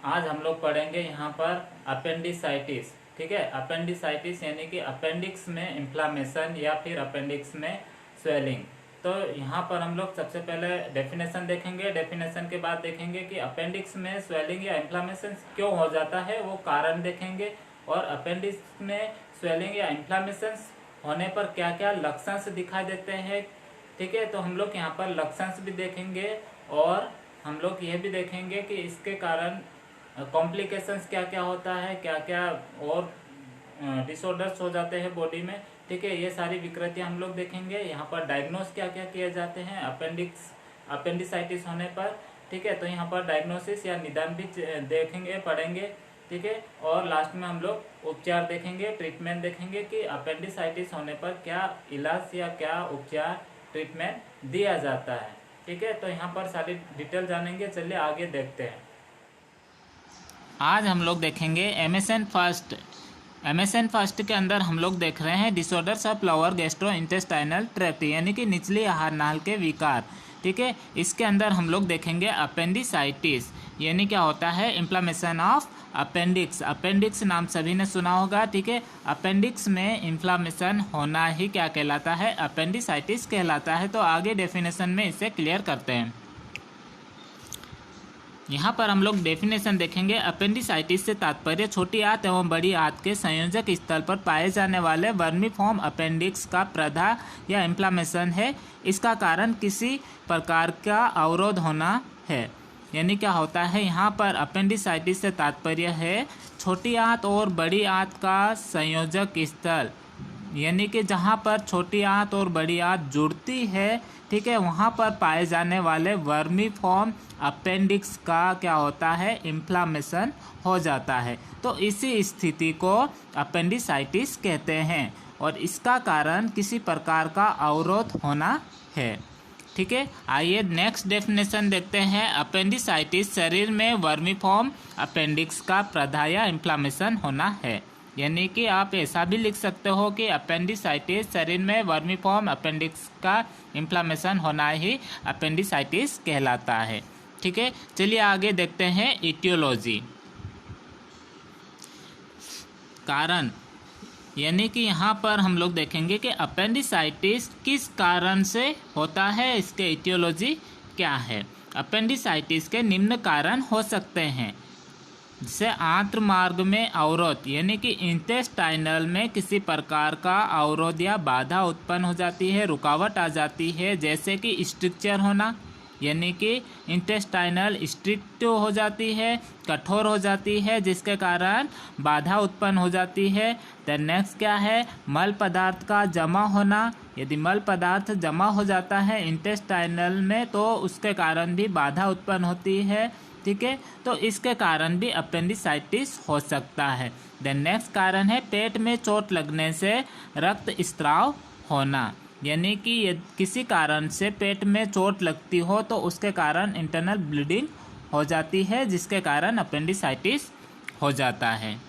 आज हम लोग पढ़ेंगे यहाँ पर अपेंडिसाइटिस। ठीक है, अपेंडिसाइटिस यानी कि अपेंडिक्स में इन्फ्लामेशन या फिर अपेंडिक्स में स्वेलिंग। तो यहाँ पर हम लोग सबसे पहले डेफिनेशन देखेंगे। डेफिनेशन के बाद देखेंगे कि अपेंडिक्स में स्वेलिंग या इन्फ्लामेशन क्यों हो जाता है, वो कारण देखेंगे। और अपेंडिक्स में स्वेलिंग या इन्फ्लामेशन होने पर क्या क्या लक्षण दिखाई देते हैं। ठीक है, तो हम लोग यहाँ पर लक्षण भी देखेंगे और हम लोग ये भी देखेंगे कि इसके कारण कॉम्प्लिकेशंस क्या क्या होता है, क्या क्या और डिसऑर्डर्स हो जाते हैं बॉडी में। ठीक है, ये सारी विकृतियां हम लोग देखेंगे। यहाँ पर डायग्नोस क्या क्या किए जाते हैं अपेंडिसाइटिस होने पर। ठीक है, तो यहाँ पर डायग्नोसिस या निदान भी देखेंगे, पढ़ेंगे। ठीक है, और लास्ट में हम लोग उपचार देखेंगे, ट्रीटमेंट देखेंगे कि अपेंडिसाइटिस होने पर क्या इलाज या क्या उपचार ट्रीटमेंट दिया जाता है। ठीक है, तो यहाँ पर सारी डिटेल जानेंगे। चलिए आगे देखते हैं। आज हम लोग देखेंगे एमएसएन फर्स्ट के अंदर हम लोग देख रहे हैं disorders of lower gastrointestinal tract यानी कि निचली आहार नाल के विकार। ठीक है, इसके अंदर हम लोग देखेंगे अपेंडिसाइटिस यानी क्या होता है, इन्फ्लामेशन ऑफ अपेंडिक्स। अपेंडिक्स नाम सभी ने सुना होगा। ठीक है, अपेंडिक्स में इन्फ्लामेशन होना ही क्या कहलाता है, अपेंडिसाइटिस कहलाता है। तो आगे डेफिनेशन में इसे क्लियर करते हैं। यहाँ पर हम लोग डेफिनेशन देखेंगे। अपेंडिसाइटिस से तात्पर्य छोटी आंत एवं बड़ी आंत के संयोजक स्थल पर पाए जाने वाले वर्मीफॉर्म अपेंडिक्स का प्रदाह या इन्फ्लामेशन है। इसका कारण किसी प्रकार का अवरोध होना है। यानी क्या होता है, यहाँ पर अपेंडिसाइटिस से तात्पर्य है छोटी आंत और बड़ी आंत का संयोजक स्थल, यानी कि जहाँ पर छोटी आंत और बड़ी आंत जुड़ती है। ठीक है, वहाँ पर पाए जाने वाले वर्मीफॉर्म अपेंडिक्स का क्या होता है, इन्फ्लामेशन हो जाता है। तो इसी स्थिति को अपेंडिसाइटिस कहते हैं और इसका कारण किसी प्रकार का अवरोध होना है। ठीक है, आइए नेक्स्ट डेफिनेशन देखते हैं। अपेंडिसाइटिस शरीर में वर्मीफॉर्म अपेंडिक्स का प्रदाह या इन्फ्लामेशन होना है। यानी कि आप ऐसा भी लिख सकते हो कि अपेंडिसाइटिस शरीर में वर्मीफॉर्म अपेंडिक्स का इन्फ्लामेशन होना ही अपेंडिसाइटिस कहलाता है। ठीक है, चलिए आगे देखते हैं इटियोलॉजी, कारण। यानी कि यहाँ पर हम लोग देखेंगे कि अपेंडिसाइटिस किस कारण से होता है, इसके इटियोलॉजी क्या है। अपेंडिसाइटिस के निम्न कारण हो सकते हैं, जैसे आंत्र मार्ग में अवरोध यानी कि इंटेस्टाइनल में किसी प्रकार का अवरोध या बाधा उत्पन्न हो जाती है, रुकावट आ जाती है, जैसे कि स्ट्रिक्चर होना यानी कि इंटेस्टाइनल स्ट्रिक्ट हो जाती है, कठोर हो जाती है, जिसके कारण बाधा उत्पन्न हो जाती है। द नेक्स्ट क्या है, मल पदार्थ का जमा होना। यदि मल पदार्थ जमा हो जाता है इंटेस्टाइनल में तो उसके कारण भी बाधा उत्पन्न होती है। ठीक है, तो इसके कारण भी अपेंडिसाइटिस हो सकता है। द नेक्स्ट कारण है पेट में चोट लगने से रक्त स्त्राव होना, यानी कि किसी कारण से पेट में चोट लगती हो तो उसके कारण इंटरनल ब्लीडिंग हो जाती है, जिसके कारण अपेंडिसाइटिस हो जाता है।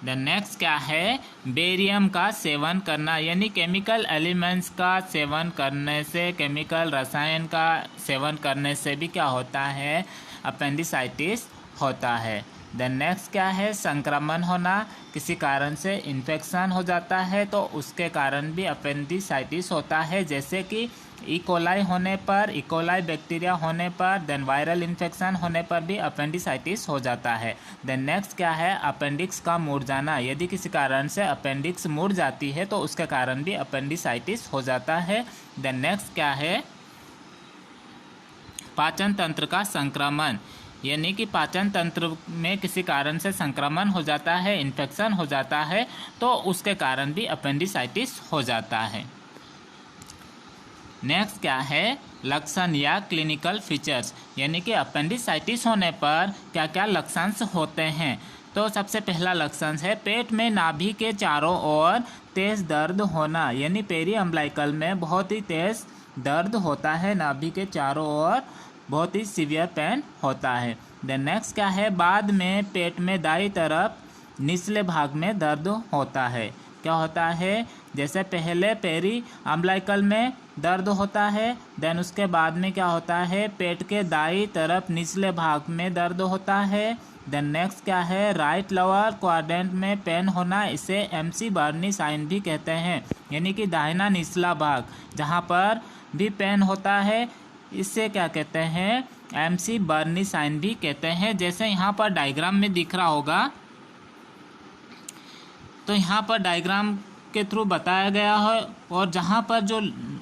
द नेक्स्ट क्या है, बेरियम का सेवन करना, यानी केमिकल एलिमेंट्स का सेवन करने से, केमिकल रसायन का सेवन करने से भी क्या होता है, अपेंडिसाइटिस होता है। द नेक्स्ट क्या है, संक्रमण होना, किसी कारण से इन्फेक्शन हो जाता है तो उसके कारण भी अपेंडिसाइटिस होता है, जैसे कि इकोलाई होने पर, इकोलाई बैक्टीरिया होने पर, देन वायरल इन्फेक्शन होने पर भी अपेंडिसाइटिस हो जाता है। देन नेक्स्ट क्या है, अपेंडिक्स का मुड़ जाना, यदि किसी कारण से अपेंडिक्स मुड़ जाती है तो उसके कारण भी अपेंडिसाइटिस हो जाता है। देन नेक्स्ट क्या है, पाचन तंत्र का संक्रमण, यानी कि पाचन तंत्र में किसी कारण से संक्रमण हो जाता है, इन्फेक्शन हो जाता है तो उसके कारण भी अपेंडिसाइटिस हो जाता है। नेक्स्ट क्या है, लक्षण या क्लिनिकल फीचर्स, यानी कि अपेंडिसाइटिस होने पर क्या क्या लक्षण होते हैं। तो सबसे पहला लक्षण है पेट में नाभि के चारों ओर तेज दर्द होना, यानी पेरी अम्बलाइकल में बहुत ही तेज दर्द होता है, नाभि के चारों ओर बहुत ही सीवियर पेन होता है। देन नेक्स्ट क्या है, बाद में पेट में दाईं तरफ निचले भाग में दर्द होता है। क्या होता है, जैसे पहले पेरी अम्बलाइकल में दर्द होता है। देन उसके बाद में क्या होता है, पेट के दाईं तरफ निचले भाग में दर्द होता है। देन नेक्स्ट क्या है, राइट लोअर क्वाड्रेंट में पेन होना, इसे एमसी बर्नी साइन भी कहते हैं, यानी कि दाहिना निचला भाग जहाँ पर भी पेन होता है इससे क्या कहते हैं, एमसी बर्नी साइन भी कहते हैं। जैसे यहाँ पर डायग्राम में दिख रहा होगा, तो यहाँ पर डायग्राम के थ्रू बताया गया है, और जहाँ पर जो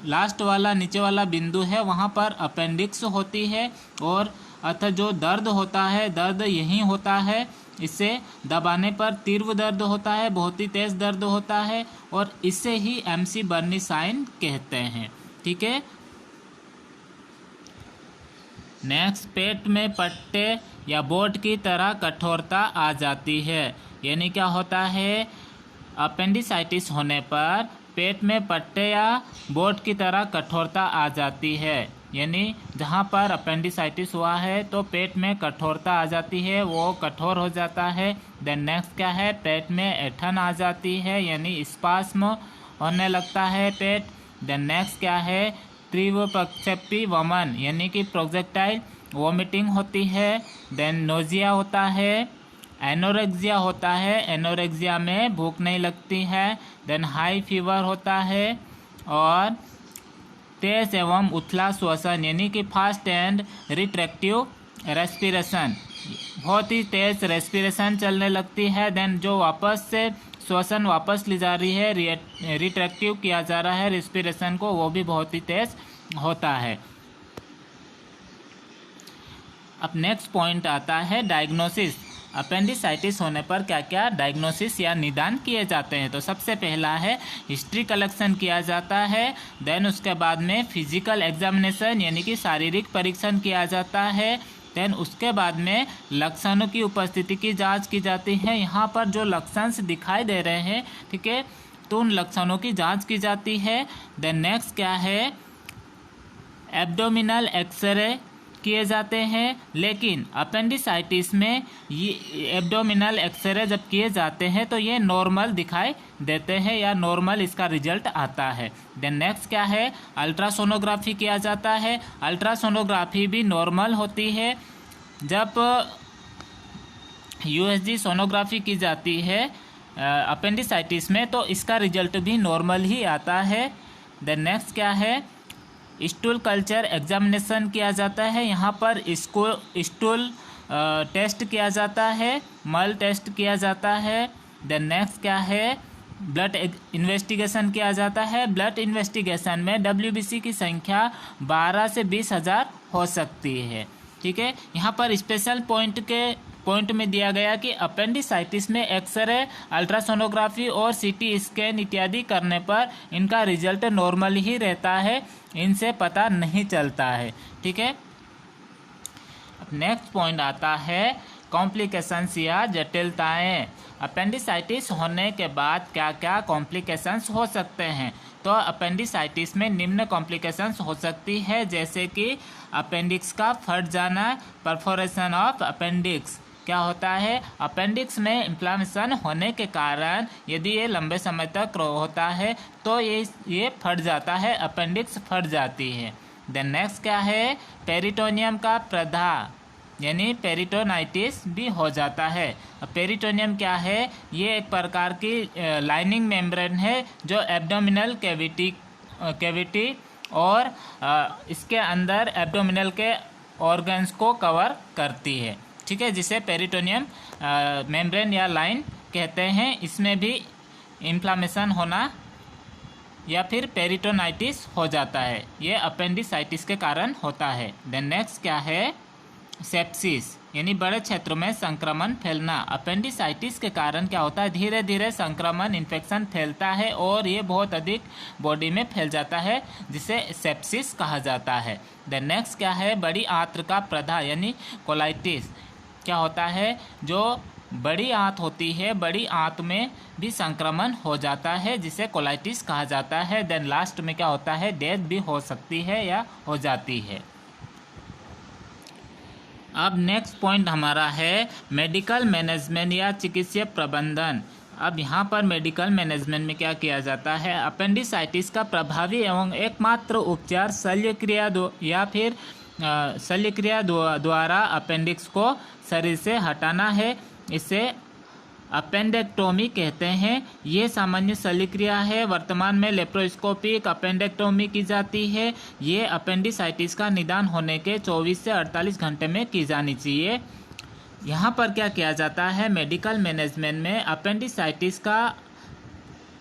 लास्ट वाला नीचे वाला बिंदु है वहाँ पर अपेंडिक्स होती है, और अतः जो दर्द होता है दर्द यहीं होता है, इसे दबाने पर तीव्र दर्द होता है, बहुत ही तेज दर्द होता है, और इसे ही एमसी बर्नी साइन कहते हैं। ठीक है। नेक्स्ट, पेट में पट्टे या बोट की तरह कठोरता आ जाती है, यानी क्या होता है, अपेंडिसाइटिस होने पर पेट में पट्टे या बोट की तरह कठोरता आ जाती है, यानी जहाँ पर अपेंडिसाइटिस हुआ है तो पेट में कठोरता आ जाती है, वो कठोर हो जाता है। देन नेक्स्ट क्या है, पेट में ऐंठन आ जाती है, यानी स्पास्म होने लगता है पेट। देन नेक्स्ट क्या है, तीव्र प्रक्षेपी वमन, यानी कि प्रोजेक्टाइल वोमिटिंग होती है। देन नोजिया होता है, एनोरेक्सिया होता है, एनोरेक्सिया में भूख नहीं लगती है। देन हाई फीवर होता है, और तेज एवं उथला श्वसन, यानी कि फास्ट एंड रिट्रैक्टिव रेस्पिरेशन, बहुत ही तेज रेस्पिरेशन चलने लगती है। देन जो वापस से श्वसन वापस ली जा रही है, रिट्रैक्टिव किया जा रहा है रेस्पिरेशन को, वो भी बहुत ही तेज होता है। अब नेक्स्ट पॉइंट आता है डायग्नोसिस। अपेंडिसाइटिस होने पर क्या क्या डायग्नोसिस या निदान किए जाते हैं, तो सबसे पहला है हिस्ट्री कलेक्शन किया जाता है। देन उसके बाद में फिजिकल एग्जामिनेशन, यानी कि शारीरिक परीक्षण किया जाता है। देन उसके बाद में लक्षणों की उपस्थिति की जांच की जाती है। यहाँ पर जो लक्षण दिखाई दे रहे हैं, ठीक है, तो उन लक्षणों की जांच की जाती है। देन नेक्स्ट क्या है, एब्डोमिनल एक्सरे किए जाते हैं, लेकिन अपेंडिसाइटिस में ये एब्डोमिनल एक्सरे जब किए जाते हैं तो ये नॉर्मल दिखाई देते हैं, या नॉर्मल इसका रिजल्ट आता है। देन नेक्स्ट क्या है, अल्ट्रासोनोग्राफी किया जाता है। अल्ट्रासोनोग्राफी भी नॉर्मल होती है। जब यूएसजी सोनोग्राफी की जाती है अपेंडिसाइटिस में, तो इसका रिजल्ट भी नॉर्मल ही आता है। देन नेक्स्ट क्या है, स्टूल कल्चर एग्जामिनेशन किया जाता है। यहाँ पर इसको स्टूल टेस्ट किया जाता है, मल टेस्ट किया जाता है। देन नेक्स्ट क्या है, ब्लड इन्वेस्टिगेशन किया जाता है। ब्लड इन्वेस्टिगेशन में WBC की संख्या 12 से 20,000 हो सकती है। ठीक है। यहाँ पर स्पेशल पॉइंट में दिया गया कि अपेंडिसाइटिस में एक्सरे, अल्ट्रासोनोग्राफी और सीटी स्कैन इत्यादि करने पर इनका रिजल्ट नॉर्मल ही रहता है, इनसे पता नहीं चलता है। ठीक है। अब नेक्स्ट पॉइंट आता है कॉम्प्लिकेशंस या जटिलताएं। अपेंडिसाइटिस होने के बाद क्या क्या कॉम्प्लिकेशंस हो सकते हैं, तो अपेंडिसाइटिस में निम्न कॉम्प्लिकेशंस हो सकती है, जैसे कि अपेंडिक्स का फट जाना, परफोरेशन ऑफ अपेंडिक्स। क्या होता है, अपेंडिक्स में इन्फ्लामेशन होने के कारण यदि ये लंबे समय तक होता है तो ये फट जाता है, अपेंडिक्स फट जाती है। देन नेक्स्ट क्या है, पेरिटोनियम का प्रदाह, यानी पेरिटोनाइटिस भी हो जाता है। पेरिटोनियम क्या है, ये एक प्रकार की लाइनिंग मेम्ब्रेन है जो एब्डोमिनल कैविटी और इसके अंदर एब्डोमिनल के ऑर्गन्स को कवर करती है। ठीक है, जिसे पेरिटोनियम मेम्ब्रेन या लाइन कहते हैं। इसमें भी इन्फ्लामेशन होना या फिर पेरिटोनाइटिस हो जाता है, ये अपेंडिसाइटिस के कारण होता है। देन नेक्स्ट क्या है, सेप्सिस, यानी बड़े क्षेत्रों में संक्रमण फैलना। अपेंडिसाइटिस के कारण क्या होता है, धीरे धीरे संक्रमण इन्फेक्शन फैलता है और ये बहुत अधिक बॉडी में फैल जाता है, जिसे सेप्सिस कहा जाता है। देन नेक्स्ट क्या है, बड़ी आंत्र का प्रदाह, यानी कोलाइटिस। क्या होता है, जो बड़ी आंत होती है, बड़ी आंत में भी संक्रमण हो जाता है, जिसे कोलाइटिस कहा जाता है। देन लास्ट में क्या होता है, डेथ भी हो सकती है या हो जाती है। अब नेक्स्ट पॉइंट हमारा है मेडिकल मैनेजमेंट या चिकित्सीय प्रबंधन। अब यहाँ पर मेडिकल मैनेजमेंट में क्या किया जाता है, अपेंडिसाइटिस का प्रभावी एवं एकमात्र उपचार शल्यक्रिया या फिर शल्यक्रिया द्वारा अपेंडिक्स को शरीर से हटाना है। इसे अपेंडेक्टोमी कहते हैं। ये सामान्य शल्यक्रिया है। वर्तमान में लेप्रोस्कोपिक अपेंडेक्टोमी की जाती है। ये अपेंडिसाइटिस का निदान होने के 24 से 48 घंटे में की जानी चाहिए। यहाँ पर क्या किया जाता है, मेडिकल मैनेजमेंट में अपेंडिसाइटिस का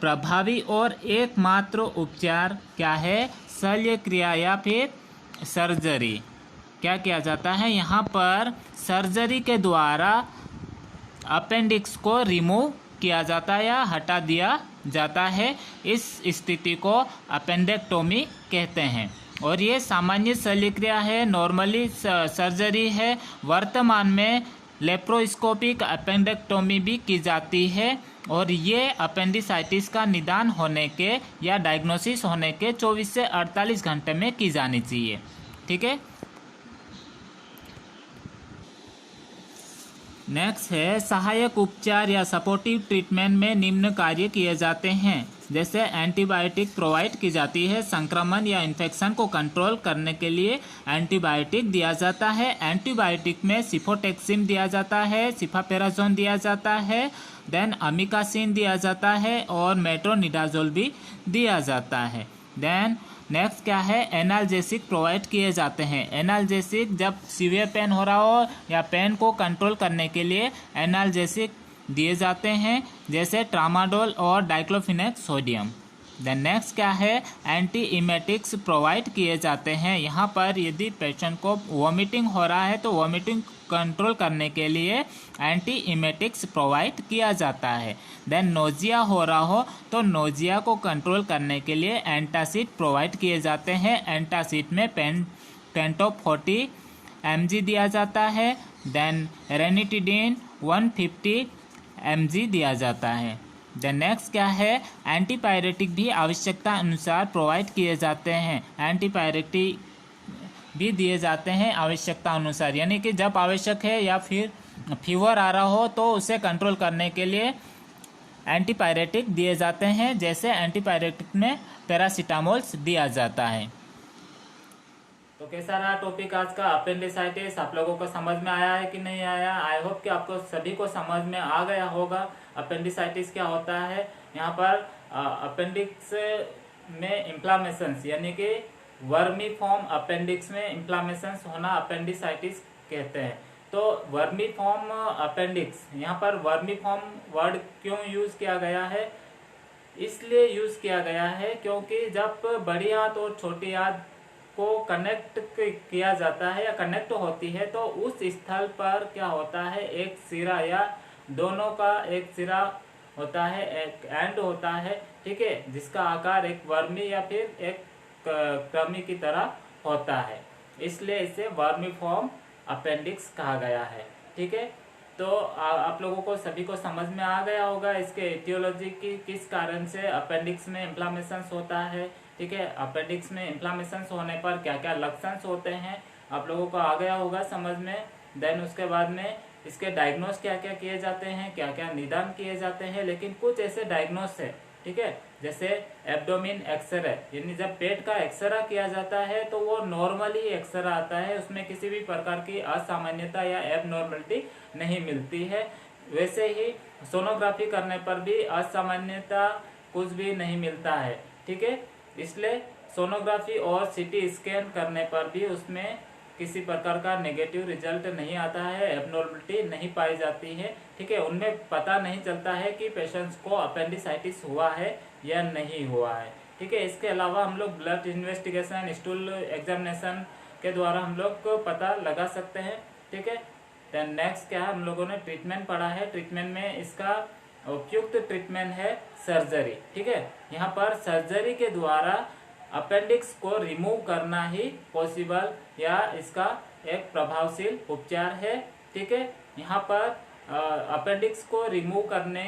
प्रभावी और एकमात्र उपचार क्या है, शल्यक्रिया या फिर सर्जरी। क्या किया जाता है, यहाँ पर सर्जरी के द्वारा अपेंडिक्स को रिमूव किया जाता है या हटा दिया जाता है। इस स्थिति को अपेंडेक्टोमी कहते हैं और ये सामान्य शल्यक्रिया है, नॉर्मली सर्जरी है। वर्तमान में लेप्रोस्कोपिक अपेंडेक्टोमी भी की जाती है और ये अपेंडिसाइटिस का निदान होने के या डायग्नोसिस होने के 24 से 48 घंटे में की जानी चाहिए। ठीक है। नेक्स्ट है सहायक उपचार या सपोर्टिव ट्रीटमेंट में निम्न कार्य किए जाते हैं, जैसे एंटीबायोटिक प्रोवाइड की जाती है। संक्रमण या इन्फेक्शन को कंट्रोल करने के लिए एंटीबायोटिक दिया जाता है। एंटीबायोटिक में सिफोटेक्सिन दिया जाता है, सिफापेराजोन दिया जाता है, देन अमिकासिन दिया जाता है और मेट्रोनिडाजोल भी दिया जाता है। देन नेक्स्ट क्या है, एनाल्जेसिक प्रोवाइड किए जाते हैं। एनाल्जेसिक जब सीवियर पेन हो रहा हो या पेन को कंट्रोल करने के लिए एनाल्जेसिक दिए जाते हैं, जैसे ट्रामाडोल और डाइक्लोफिनेक सोडियम। देन नेक्स्ट क्या है, एंटी इमेटिक्स प्रोवाइड किए जाते हैं। यहाँ पर यदि पेशेंट को वॉमिटिंग हो रहा है तो वॉमिटिंग कंट्रोल करने के लिए एंटी इमेटिक्स प्रोवाइड किया जाता है। देन नोजिया हो रहा हो तो नोजिया को कंट्रोल करने के लिए एंटासिड प्रोवाइड किए जाते हैं। एंटासिड में पेंटोप 40 mg दिया जाता है। देन रेनिटिडीन 150 mg दिया जाता है। देन नेक्स्ट क्या है, एंटीपायरेटिक भी आवश्यकता अनुसार प्रोवाइड किए जाते हैं। एंटीपायरेटिक भी दिए जाते हैं आवश्यकता अनुसार, यानी कि जब आवश्यक है या फिर फीवर आ रहा हो तो उसे कंट्रोल करने के लिए एंटीपायरेटिक दिए जाते हैं। जैसे एंटीपायरेटिक में पैरासीटामोल्स दिया जाता है। तो कैसा रहा टॉपिक आज का, अपेंडिसाइटिस। आप लोगों को समझ में आया है कि नहीं आया? आई होप कि आपको सभी को समझ में आ गया होगा अपेंडिसाइटिस क्या होता है। यहाँ पर अपेंडिक्स में इन्फ्लामेशन यानी कि वर्मी फॉर्म अपेंडिक्स में इन्फ्लामेशन होना अपेंडिसाइटिस कहते हैं। तो वर्मी फॉर्म अपेंडिक्स, यहाँ पर वर्मी फॉर्म वर्ड क्यों यूज किया गया है, इसलिए यूज किया गया है क्योंकि जब बड़ी आंत और छोटी आंत को कनेक्ट किया जाता है या कनेक्ट होती है तो उस स्थल पर क्या होता है, एक सिरा या दोनों का एक सिरा होता है, एक एंड होता है, ठीक है, जिसका आकार एक वर्मी या फिर एक क्रमी की तरह होता है, इसलिए इसे वर्मीफॉर्म अपेंडिक्स कहा गया है। ठीक है। तो आप लोगों को सभी को समझ में आ गया होगा इसके एटियोलॉजी की, किस कारण से अपेंडिक्स में इन्फ्लामेशन होता है। ठीक है। अपेंडिक्स में इन्फ्लामेशन होने पर क्या क्या लक्षण होते हैं आप लोगों को आ गया होगा समझ में। देन उसके बाद में इसके डायग्नोस क्या क्या किए जाते हैं, क्या क्या निदान किए जाते हैं, लेकिन कुछ ऐसे डायग्नोस है, ठीक है, जैसे एब्डोमिन एक्सरे, यानी जब पेट का एक्सरा किया जाता है तो वो नॉर्मली एक्सरा आता है, उसमें किसी भी प्रकार की असामान्यता या एबनॉर्मलिटी नहीं मिलती है। वैसे ही सोनोग्राफी करने पर भी असामान्यता कुछ भी नहीं मिलता है। ठीक है। इसलिए सोनोग्राफी और सीटी स्कैन करने पर भी उसमें किसी प्रकार का नेगेटिव रिजल्ट नहीं आता है, एबनॉर्मलिटी नहीं पाई जाती है। ठीक है। उनमें पता नहीं चलता है कि पेशेंट्स को अपेंडिसाइटिस हुआ है या नहीं हुआ है। ठीक है। इसके अलावा हम लोग ब्लड इन्वेस्टिगेशन, स्टूल एग्जामिनेशन के द्वारा हम लोग को पता लगा सकते हैं। ठीक है। देन नेक्स्ट क्या है, हम लोगों ने ट्रीटमेंट पढ़ा है। ट्रीटमेंट में इसका उपयुक्त ट्रीटमेंट है सर्जरी। ठीक है। यहाँ पर सर्जरी के द्वारा अपेंडिक्स को रिमूव करना ही पॉसिबल या इसका एक प्रभावशील उपचार है। ठीक है। यहाँ पर अपेंडिक्स को रिमूव करने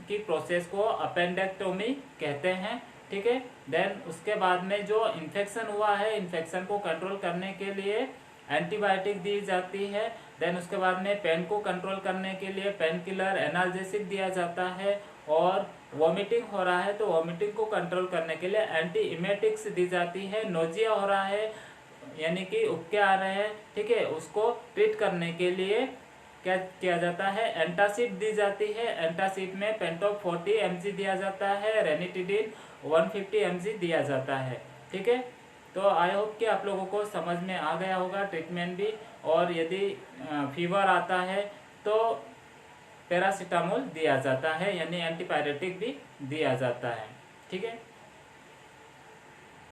की प्रोसेस को अपेंडेक्टोमी कहते हैं। ठीक है। देन उसके बाद में जो इन्फेक्शन हुआ है, इन्फेक्शन को कंट्रोल करने के लिए एंटीबायोटिक दी जाती है। देन उसके बाद में पेन को कंट्रोल करने के लिए पेन किलर, एनाल्जेसिक दिया जाता है। और वॉमिटिंग हो रहा है तो वॉमिटिंग को कंट्रोल करने के लिए एंटी इमेटिक्स दी जाती है। नोजिया हो रहा है यानी कि उबके आ रहे हैं, ठीक है, उसको ट्रीट करने के लिए क्या किया जाता है, एंटासिड दी जाती है। एंटासिड में पेंटोप 40 mg दिया जाता है, रेनिटिडिन 150 mg दिया जाता है, ठीक है। तो आई होप कि आप लोगों को समझ में आ गया होगा ट्रीटमेंट भी। और यदि फीवर आता है तो पैरासीटामोल दिया जाता है यानी एंटीपायरेटिक भी दिया जाता है, ठीक है।